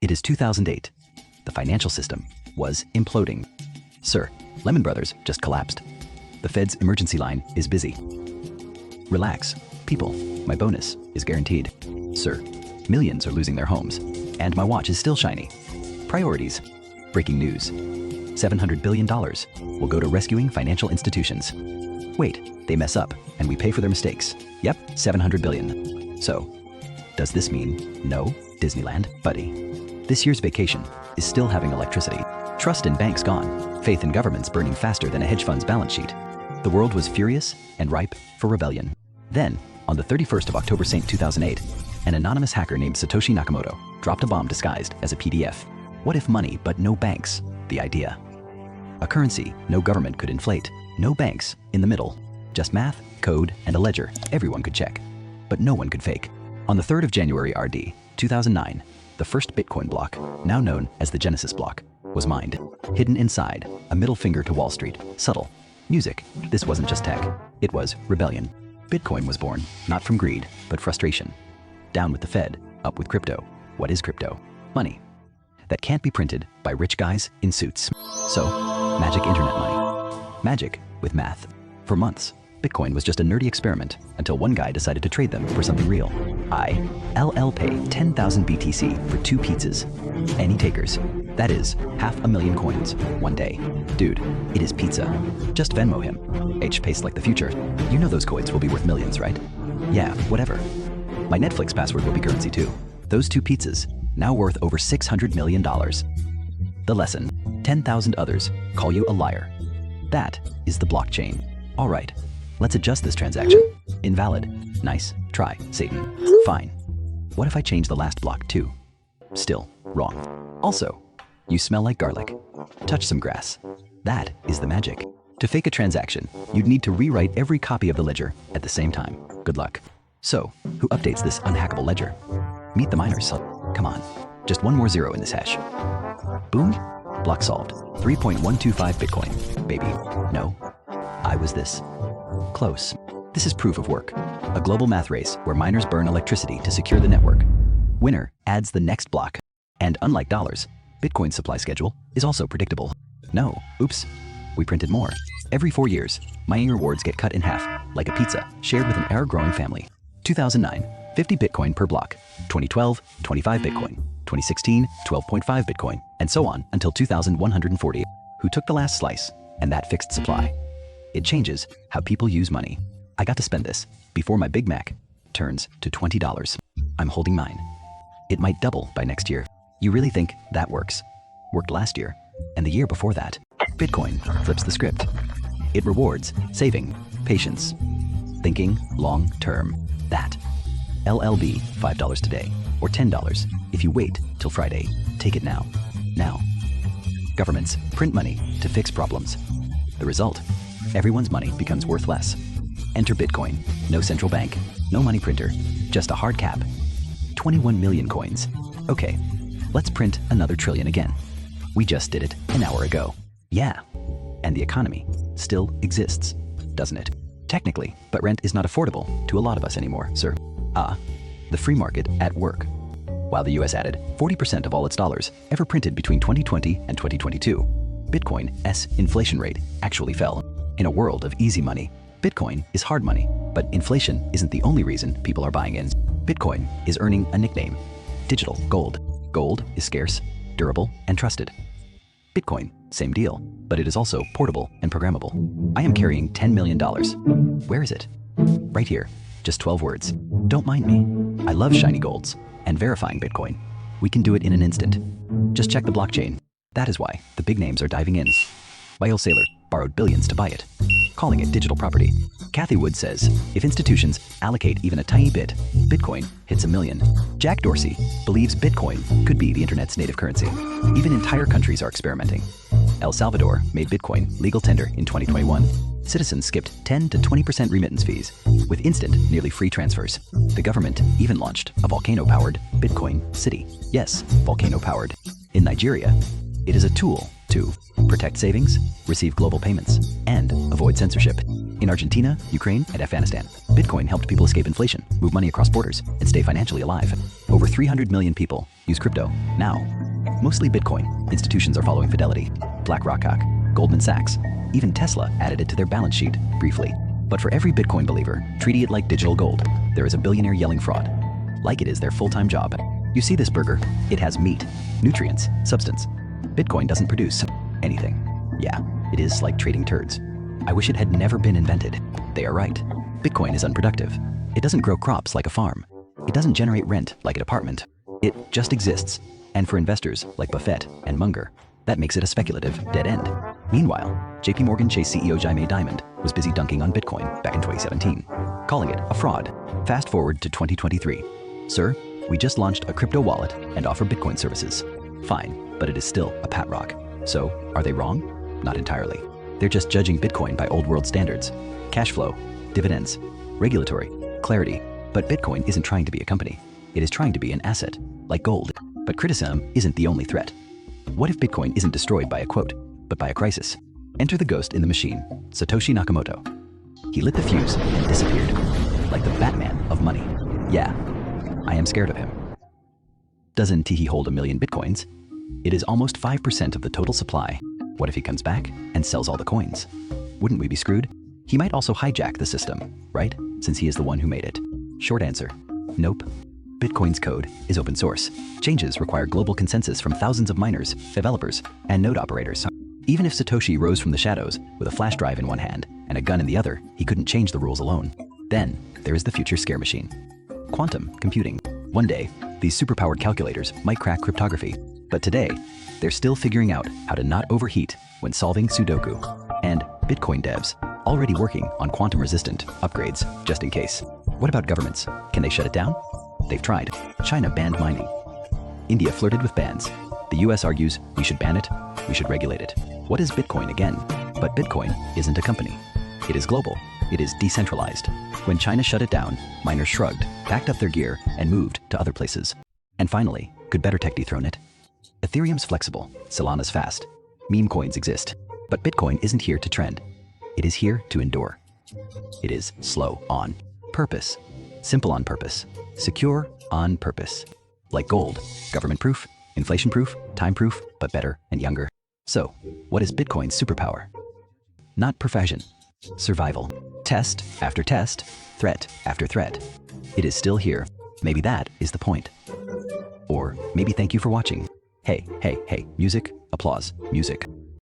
It is 2008. The financial system was imploding. Sir, Lehman Brothers just collapsed. The Fed's emergency line is busy. Relax, people. My bonus is guaranteed. Sir, millions are losing their homes, and my watch is still shiny. Priorities. Breaking news. $700 billion will go to rescuing financial institutions. Wait, they mess up, and we pay for their mistakes. Yep, $700 billion. So, does this mean no Disneyland, buddy? This year's vacation is still having electricity. Trust in banks gone. Faith in governments burning faster than a hedge fund's balance sheet. The world was furious and ripe for rebellion. Then, on the 31st of October, 2008, an anonymous hacker named Satoshi Nakamoto dropped a bomb disguised as a PDF. What if money but no banks? The idea. A currency no government could inflate. No banks in the middle. Just math, code, and a ledger everyone could check. But no one could fake. On the 3rd of January RD, 2009, the first Bitcoin block, now known as the Genesis block, was mined. Hidden inside, a middle finger to Wall Street. Subtle. Music. This wasn't just tech. It was rebellion. Bitcoin was born, not from greed, but frustration. Down with the Fed, up with crypto. What is crypto? Money. That can't be printed by rich guys in suits. So, magic internet money. Magic with math. For months, Bitcoin was just a nerdy experiment until one guy decided to trade them for something real. LL pay 10,000 BTC for 2 pizzas. Any takers? That is, 500,000 coins, one day. Dude, it is pizza. Just Venmo him. H paced like the future. You know those coins will be worth millions, right? Yeah, whatever. My Netflix password will be currency too. Those 2 pizzas, now worth over $600 million. The lesson, 10,000 others call you a liar. That is the blockchain. All right, let's adjust this transaction. Invalid. Nice try, Satan. Fine. What if I change the last block too? Still wrong. Also, you smell like garlic. Touch some grass. That is the magic. To fake a transaction, you'd need to rewrite every copy of the ledger at the same time. Good luck. So, who updates this unhackable ledger? Meet the miners. Come on, just one more zero in this hash. Boom, block solved. 3.125 Bitcoin, baby. No, I was this close. This is proof of work. A global math race where miners burn electricity to secure the network. Winner adds the next block. And unlike dollars, Bitcoin's supply schedule is also predictable. No, oops, we printed more. Every 4 years, mining rewards get cut in half, like a pizza, shared with an ever-growing family. 2009, 50 Bitcoin per block. 2012, 25 Bitcoin. 2016, 12.5 Bitcoin, and so on until 2140. Who took the last slice, and that fixed supply. It changes how people use money. I got to spend this before my Big Mac turns to $20. I'm holding mine. It might double by next year. You really think that works? Worked last year, and the year before that. Bitcoin flips the script. It rewards saving, patience, thinking long term. That. LLB, $5 today, or $10 if you wait till Friday. Take it now. Now. Governments print money to fix problems. The result? Everyone's money becomes worth less. Enter Bitcoin. No central bank, no money printer, just a hard cap. 21 million coins. Okay, let's print another trillion again. We just did it an hour ago. Yeah, and the economy still exists, doesn't it? Technically, but rent is not affordable to a lot of us anymore, sir. The free market at work. While the US added 40% of all its dollars ever printed between 2020 and 2022, Bitcoin's inflation rate actually fell. In a world of easy money, Bitcoin is hard money, but inflation isn't the only reason people are buying in. Bitcoin is earning a nickname: digital gold. Gold is scarce, durable, and trusted. Bitcoin, same deal, but it is also portable and programmable. I am carrying $10 million. Where is it? Right here, just 12 words. Don't mind me. I love shiny golds and verifying Bitcoin. We can do it in an instant. Just check the blockchain. That is why the big names are diving in. Whale Sailor borrowed billions to buy it, calling it digital property. Kathy Wood says, if institutions allocate even a tiny bit, Bitcoin hits 1 million. Jack Dorsey believes Bitcoin could be the internet's native currency. Even entire countries are experimenting. El Salvador made Bitcoin legal tender in 2021. Citizens skipped 10 to 20% remittance fees with instant, nearly free transfers. The government even launched a volcano-powered Bitcoin city. Yes, volcano-powered. In Nigeria, it is a tool to protect savings, receive global payments, and avoid censorship. In Argentina, Ukraine, and Afghanistan, Bitcoin helped people escape inflation, move money across borders, and stay financially alive. Over Over 300 million people use crypto now. Mostly Bitcoin. Institutions are following Fidelity, BlackRock, Goldman Sachs. Even Tesla added it to their balance sheet, briefly. But for every Bitcoin believer, treating it like digital gold, there is a billionaire yelling fraud. Like it is their full-time job. You see this burger? It has meat, nutrients, substance. Bitcoin doesn't produce anything. Yeah, it is like trading turds. I wish it had never been invented. They are right. Bitcoin is unproductive. It doesn't grow crops like a farm. It doesn't generate rent like an apartment. It just exists. And for investors like Buffett and Munger, that makes it a speculative dead end. Meanwhile, JP Morgan Chase CEO Jamie Dimon was busy dunking on Bitcoin back in 2017, calling it a fraud. Fast forward to 2023. Sir, we just launched a crypto wallet and offer Bitcoin services. Fine, but it is still a pat rock. So, are they wrong? Not entirely. They're just judging Bitcoin by old world standards. Cash flow, dividends, regulatory, clarity. But Bitcoin isn't trying to be a company. It is trying to be an asset, like gold. But criticism isn't the only threat. What if Bitcoin isn't destroyed by a quote, but by a crisis? Enter the ghost in the machine, Satoshi Nakamoto. He lit the fuse and disappeared, like the Batman of money. Yeah, I am scared of him. Doesn't he hold 1 million Bitcoins? It is almost 5% of the total supply. What if he comes back and sells all the coins? Wouldn't we be screwed? He might also hijack the system, right? Since he is the one who made it. Short answer, nope. Bitcoin's code is open source. Changes require global consensus from thousands of miners, developers, and node operators. Even if Satoshi rose from the shadows with a flash drive in one hand and a gun in the other, he couldn't change the rules alone. Then, there is the future scare machine. Quantum computing. One day, these superpowered calculators might crack cryptography. But today, they're still figuring out how to not overheat when solving Sudoku. And Bitcoin devs already working on quantum-resistant upgrades, just in case. What about governments? Can they shut it down? They've tried. China banned mining. India flirted with bans. The US argues we should ban it, we should regulate it. What is Bitcoin again? But Bitcoin isn't a company. It is global. It is decentralized. When China shut it down, miners shrugged, packed up their gear, and moved to other places. And finally, could better tech dethrone it? Ethereum's flexible, Solana's fast. Meme coins exist. But Bitcoin isn't here to trend. It is here to endure. It is slow on purpose, simple on purpose, secure on purpose. Like gold, government-proof, inflation-proof, time-proof, but better and younger. So, what is Bitcoin's superpower? Not perfection, survival. Test after test, threat after threat. It is still here. Maybe that is the point. Or maybe thank you for watching. Hey, hey, hey, music, applause, music.